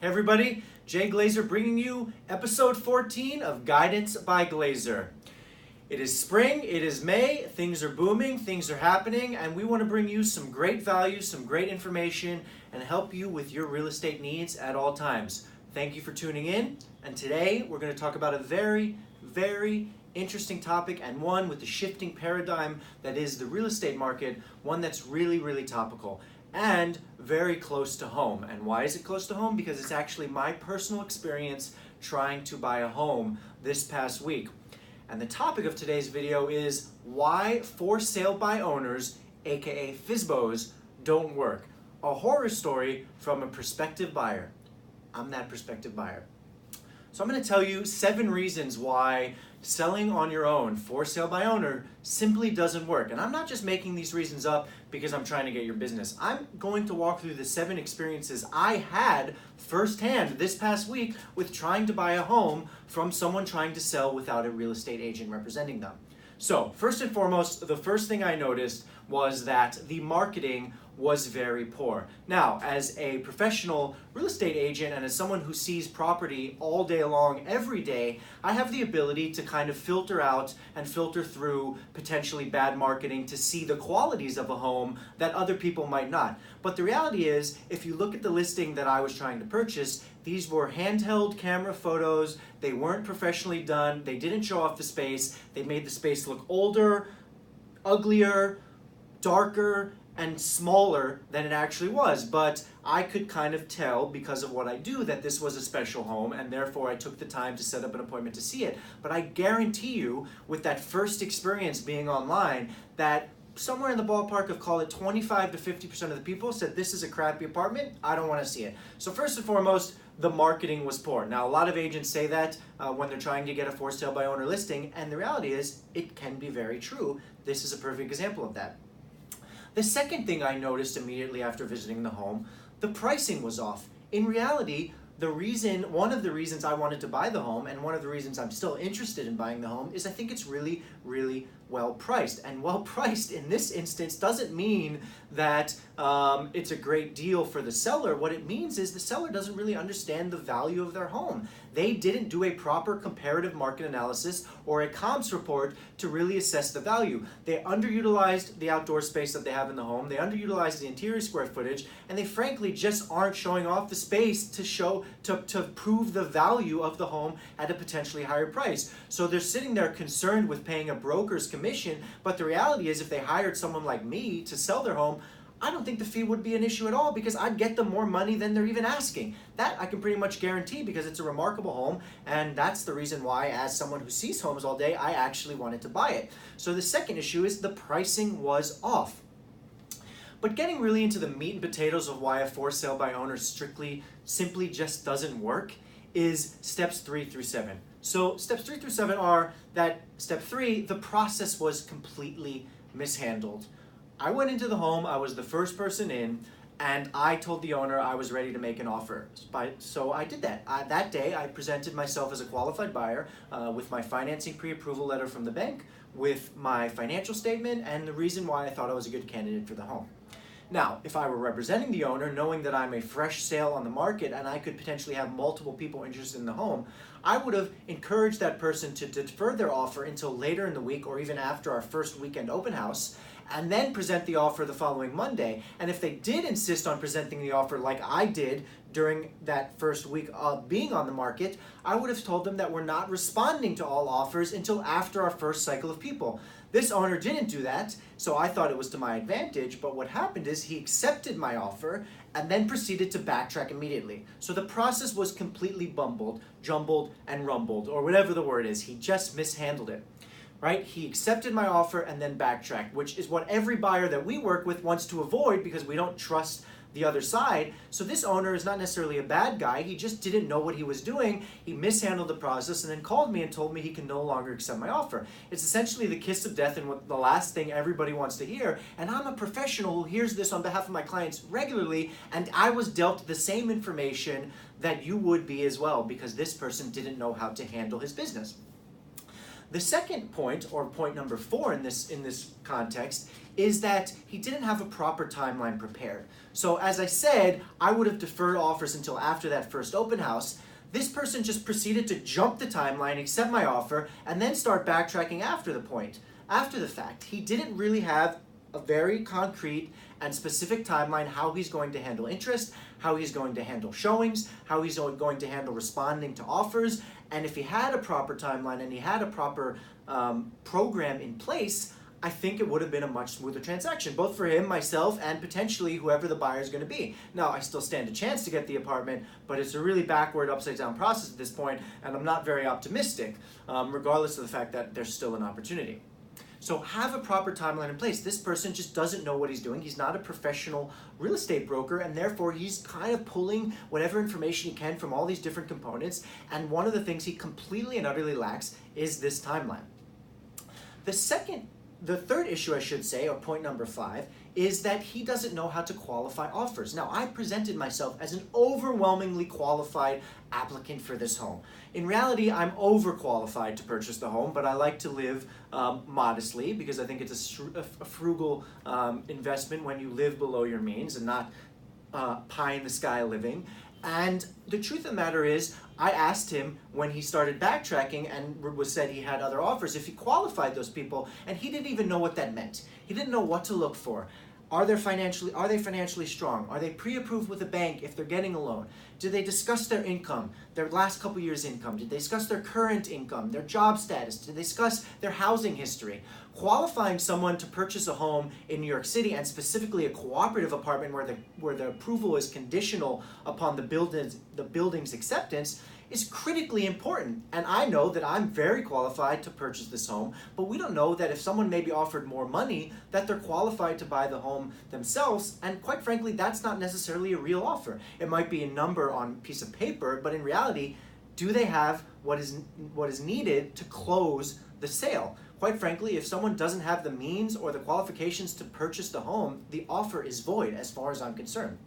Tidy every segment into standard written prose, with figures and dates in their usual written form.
Hey everybody, Jay Glazer bringing you episode 14 of Guidance by Glazer. It is spring, it is May, things are booming, things are happening, and we want to bring you some great value, some great information, and help you with your real estate needs at all times. Thank you for tuning in, and today we're going to talk about a very interesting topic, and one with the shifting paradigm that is the real estate market, one that's really topical and very close to home. And why is it close to home? Because it's actually my personal experience trying to buy a home this past week. And the topic of today's video is why for sale by owners, aka FSBOs, don't work. A horror story from a prospective buyer. I'm that prospective buyer. So I'm going to tell you 7 reasons why selling on your own, for sale by owner, simply doesn't work. And I'm not just making these reasons up because I'm trying to get your business. I'm going to walk through the 7 experiences I had firsthand this past week with trying to buy a home from someone trying to sell without a real estate agent representing them. So first and foremost, the first thing I noticed was that the marketing was very poor. Now, as a professional real estate agent and as someone who sees property all day long, every day, I have the ability to kind of filter out and filter through potentially bad marketing to see the qualities of a home that other people might not. But the reality is, if you look at the listing that I was trying to purchase, these were handheld camera photos, they weren't professionally done, they didn't show off the space, they made the space look older, uglier, darker, and smaller than it actually was. But I could kind of tell, because of what I do, that this was a special home, and therefore I took the time to set up an appointment to see it. But I guarantee you, with that first experience being online, that somewhere in the ballpark of, call it 25 to 50% of the people said, this is a crappy apartment, I don't want to see it. So first and foremost, the marketing was poor. Now, a lot of agents say that when they're trying to get a for sale by owner listing, and the reality is, it can be very true. This is a perfect example of that. The second thing I noticed immediately after visiting the home, the pricing was off. In reality, one of the reasons I wanted to buy the home, and one of the reasons I'm still interested in buying the home, is I think it's really well priced. And well priced in this instance doesn't mean that it's a great deal for the seller. What it means is the seller doesn't really understand the value of their home. They didn't do a proper comparative market analysis or a comps report to really assess the value. They underutilized the outdoor space that they have in the home, they underutilized the interior square footage, and they frankly just aren't showing off the space to prove the value of the home at a potentially higher price. So they're sitting there concerned with paying a broker's commission, but the reality is, if they hired someone like me to sell their home, I don't think the fee would be an issue at all, because I'd get them more money than they're even asking. That I can pretty much guarantee, because it's a remarkable home, and that's the reason why, as someone who sees homes all day, I actually wanted to buy it. So the second issue is the pricing was off. But getting really into the meat and potatoes of why a for sale by owner simply just doesn't work is steps 3 through 7. So steps 3 through 7 are that step 3, the process was completely mishandled. I went into the home, I was the first person in, and I told the owner I was ready to make an offer. So I did that. That day, I presented myself as a qualified buyer with my financing pre-approval letter from the bank, with my financial statement, and the reason why I thought I was a good candidate for the home. Now, if I were representing the owner, knowing that I'm a fresh sale on the market and I could potentially have multiple people interested in the home, I would have encouraged that person to defer their offer until later in the week, or even after our first weekend open house, and then present the offer the following Monday. And if they did insist on presenting the offer like I did during that first week of being on the market, I would have told them that we're not responding to all offers until after our first cycle of people. This owner didn't do that, so I thought it was to my advantage, but what happened is he accepted my offer and then proceeded to backtrack immediately. So the process was completely bumbled, jumbled, and rumbled, or whatever the word is. He just mishandled it. Right? He accepted my offer and then backtracked, which is what every buyer that we work with wants to avoid, because we don't trust the other side. So this owner is not necessarily a bad guy. He just didn't know what he was doing. He mishandled the process and then called me and told me he can no longer accept my offer. It's essentially the kiss of death and what the last thing everybody wants to hear. And I'm a professional who hears this on behalf of my clients regularly, and I was dealt the same information that you would be as well, because this person didn't know how to handle his business. The second point, or point number 4 in this context, is that he didn't have a proper timeline prepared. So as I said, I would have deferred offers until after that first open house. This person just proceeded to jump the timeline, accept my offer, and then start backtracking after the fact. He didn't really have a very concrete and specific timeline how he's going to handle interest, how he's going to handle showings, how he's going to handle responding to offers. And if he had a proper timeline and he had a proper program in place, I think it would have been a much smoother transaction, both for him, myself, and potentially whoever the buyer is going to be. Now, I still stand a chance to get the apartment, but it's a really backward, upside-down process at this point, and I'm not very optimistic, regardless of the fact that there's still an opportunity. So have a proper timeline in place. This person just doesn't know what he's doing. He's not a professional real estate broker, and therefore he's kind of pulling whatever information he can from all these different components, and one of the things he completely and utterly lacks is this timeline. The third issue, I should say, or point number 5, is that he doesn't know how to qualify offers. Now, I presented myself as an overwhelmingly qualified applicant for this home. In reality, I'm overqualified to purchase the home, but I like to live modestly because I think it's a frugal investment when you live below your means and not pie-in-the-sky living. And the truth of the matter is, I asked him when he started backtracking and was said he had other offers if he qualified those people, and he didn't even know what that meant. He didn't know what to look for. Are they financially strong? Are they pre-approved with a bank if they're getting a loan? Did they discuss their income, their last couple years' income? Did they discuss their current income, their job status? Did they discuss their housing history? Qualifying someone to purchase a home in New York City, and specifically a cooperative apartment where the approval is conditional upon the building's acceptance, is critically important. And I know that I'm very qualified to purchase this home, but we don't know that if someone maybe offered more money, that they're qualified to buy the home themselves. And quite frankly, that's not necessarily a real offer. It might be a number on a piece of paper, but in reality, do they have what is needed to close the sale? Quite frankly, if someone doesn't have the means or the qualifications to purchase the home, the offer is void as far as I'm concerned.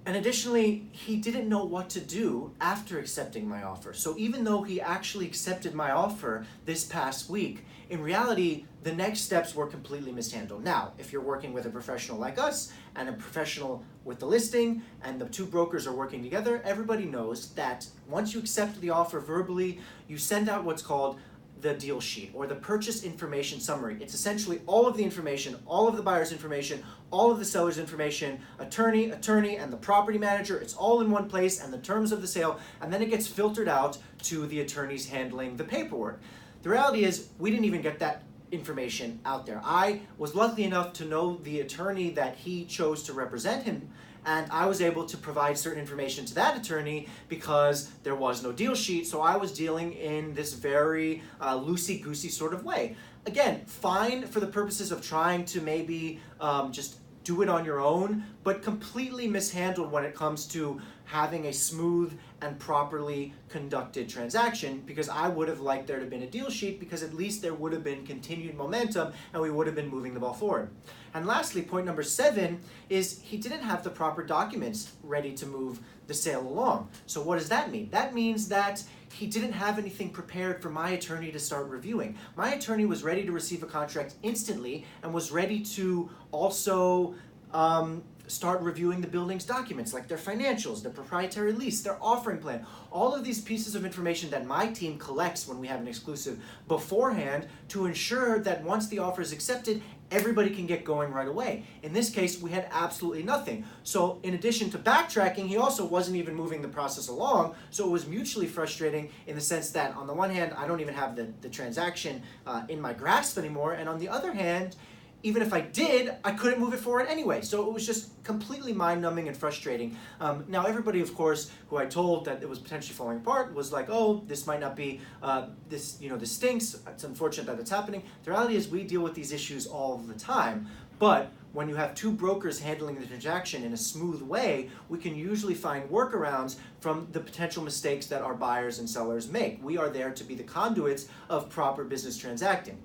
And additionally, he didn't know what to do after accepting my offer. So even though he actually accepted my offer this past week, in reality, the next steps were completely mishandled. Now, if you're working with a professional like us and a professional with the listing and the two brokers are working together, everybody knows that once you accept the offer verbally, you send out what's called the deal sheet or the purchase information summary. It's essentially all of the information, all of the buyer's information, all of the seller's information, attorney, and the property manager. It's all in one place, and the terms of the sale, and then it gets filtered out to the attorneys handling the paperwork. The reality is we didn't even get that information out there. I was lucky enough to know the attorney that he chose to represent him, and I was able to provide certain information to that attorney because there was no deal sheet, so I was dealing in this very loosey-goosey sort of way. Again, fine for the purposes of trying to maybe just do it on your own, but completely mishandled when it comes to having a smooth and properly conducted transaction, because I would have liked there to have been a deal sheet, because at least there would have been continued momentum and we would have been moving the ball forward. And lastly, point number 7 is he didn't have the proper documents ready to move the sale along. So what does that mean? That means that he didn't have anything prepared for my attorney to start reviewing. My attorney was ready to receive a contract instantly and was ready to also start reviewing the building's documents, like their financials, their proprietary lease, their offering plan, all of these pieces of information that my team collects when we have an exclusive beforehand to ensure that once the offer is accepted, everybody can get going right away. In this case, we had absolutely nothing. So in addition to backtracking, he also wasn't even moving the process along, so it was mutually frustrating in the sense that on the one hand, I don't even have the transaction in my grasp anymore, and on the other hand, even if I did, I couldn't move it forward anyway. So it was just completely mind-numbing and frustrating. Now, everybody, of course, who I told that it was potentially falling apart was like, oh, this might not be, this stinks. It's unfortunate that it's happening. The reality is we deal with these issues all the time. But when you have two brokers handling the transaction in a smooth way, we can usually find workarounds from the potential mistakes that our buyers and sellers make. We are there to be the conduits of proper business transacting.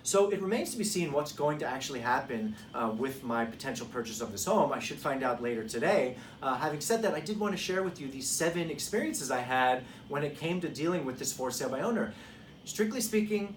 So it remains to be seen what's going to actually happen with my potential purchase of this home. I should find out later today. Having said that, I did want to share with you these 7 experiences I had when it came to dealing with this for sale by owner. Strictly speaking,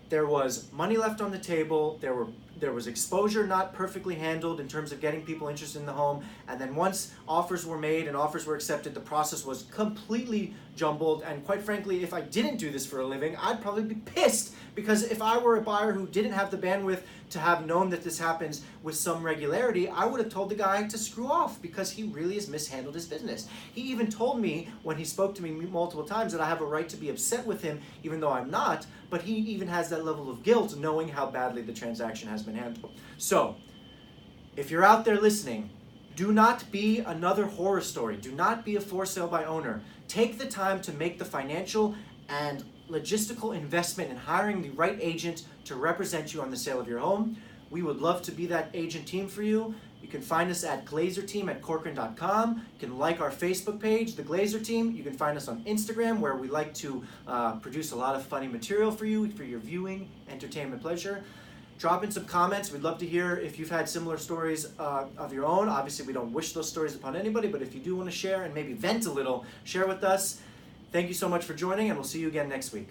there was money left on the table, there was exposure not perfectly handled in terms of getting people interested in the home, and then once offers were made and offers were accepted, the process was completely jumbled. And quite frankly, if I didn't do this for a living, I'd probably be pissed, because if I were a buyer who didn't have the bandwidth to have known that this happens with some regularity, I would have told the guy to screw off, because he really has mishandled his business. He even told me when he spoke to me multiple times that I have a right to be upset with him, even though I'm not, but he even has that level of guilt knowing how badly the transaction has been handled. So, if you're out there listening, do not be another horror story. Do not be a for sale by owner. Take the time to make the financial and logistical investment in hiring the right agent to represent you on the sale of your home. We would love to be that agent team for you. You can find us at glazerteam@corcoran.com. You can like our Facebook page, The Glazer Team. You can find us on Instagram, where we like to produce a lot of funny material for you, for your viewing, entertainment, pleasure. Drop in some comments. We'd love to hear if you've had similar stories of your own. Obviously, we don't wish those stories upon anybody, but if you do want to share and maybe vent a little, share with us. Thank you so much for joining, and we'll see you again next week.